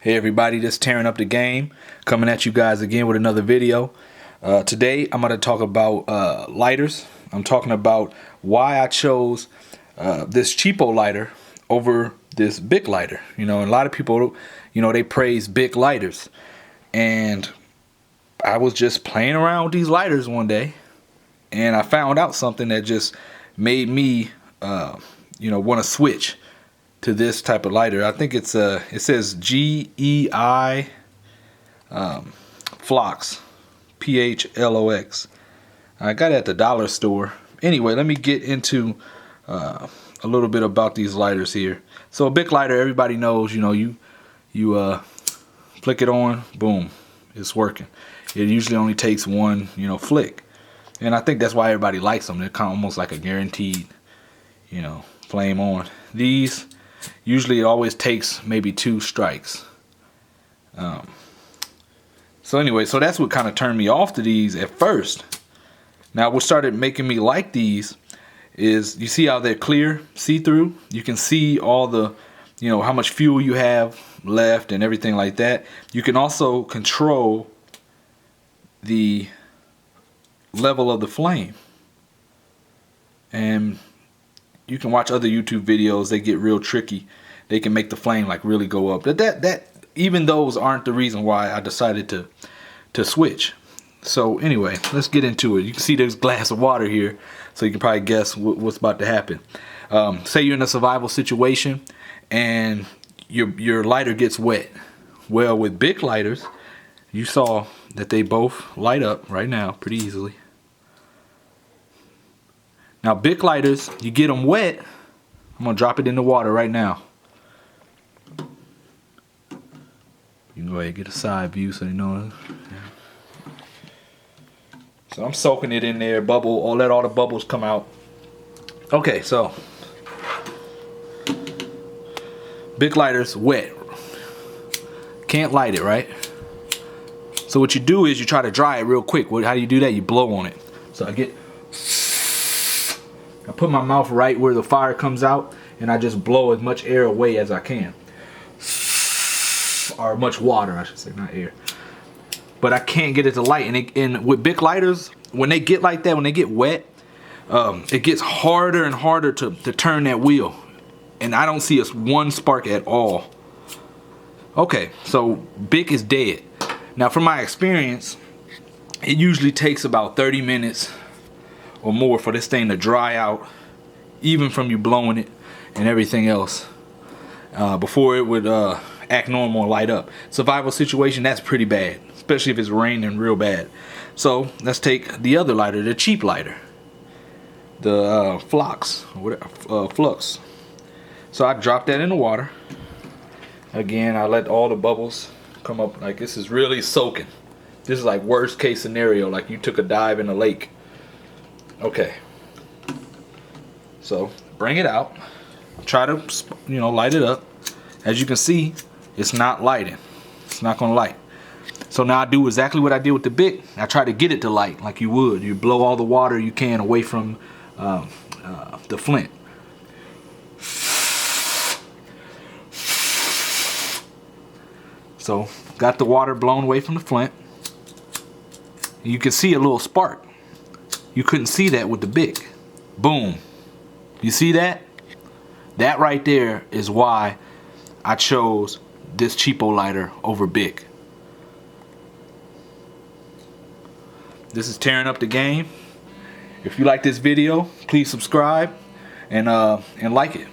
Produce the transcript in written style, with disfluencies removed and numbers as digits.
Hey everybody, this is Tearing Up the Game, coming at you guys again with another video. Today I'm going to talk about lighters. I'm talking about why I chose this cheapo lighter over this Bic lighter. You know, and a lot of people, they praise Bic lighters. And I was just playing around with these lighters one day, and I found out something that just made me, want to switch to this type of lighter. I think it's it says GEI Phlox, PHLOX. I got it at the dollar store. Anyway, let me get into a little bit about these lighters here. So a Bic lighter, everybody knows, you flick it on, boom, it's working. It usually only takes one, flick. And I think that's why everybody likes them. They're kind of almost like a guaranteed, flame on. These, usually it always takes maybe 2 strikes. So anyway, so that's what kind of turned me off to these at first. Now what started making me like these is, you see how they're clear, see-through? You can see all the, how much fuel you have left and everything like that. You can also control the level of the flame. And you can watch other YouTube videos, they get real tricky. They can make the flame like really go up. That even those aren't the reason why I decided to switch. So anyway, let's get into it. You can see there's a glass of water here, so you can probably guess what's about to happen. Say you're in a survival situation and your lighter gets wet. Well, with Bic lighters, you saw that they both light up right now pretty easily. Now Bic lighters, you get them wet, I'm gonna drop it in the water right now. You can go ahead and get a side view so you know. So I'm soaking it in there, let all the bubbles come out. Okay, so Bic lighters wet. Can't light it, right? So what you do is you try to dry it real quick. How do you do that? You blow on it. So I put my mouth right where the fire comes out, and I just blow as much air away as I can. Or much water, I should say, not air. But I can't get it to light. And with Bic lighters, when they get like that, when they get wet, it gets harder and harder to turn that wheel. And I don't see one spark at all. Okay, so Bic is dead. Now from my experience, it usually takes about 30 minutes or more for this thing to dry out, even from you blowing it and everything else, before it would act normal and light up. Survival situation, that's pretty bad, especially if it's raining real bad. So let's take the other lighter, the cheap lighter, the Phlox, Phlox. So I drop that in the water. Again, I let all the bubbles come up. Like, this is really soaking. This is like worst case scenario, like you took a dive in a lake. Okay, so bring it out, try to light it up. As you can see, it's not lighting. It's not gonna light. So now I do exactly what I did with the Bic. I try to get it to light like you would. You blow all the water you can away from the flint. So got the water blown away from the flint. You can see a little spark. You couldn't see that with the Bic. Boom. You see that? That right there is why I chose this cheapo lighter over Bic. This is Tearing Up the Game. If you like this video, please subscribe and like it.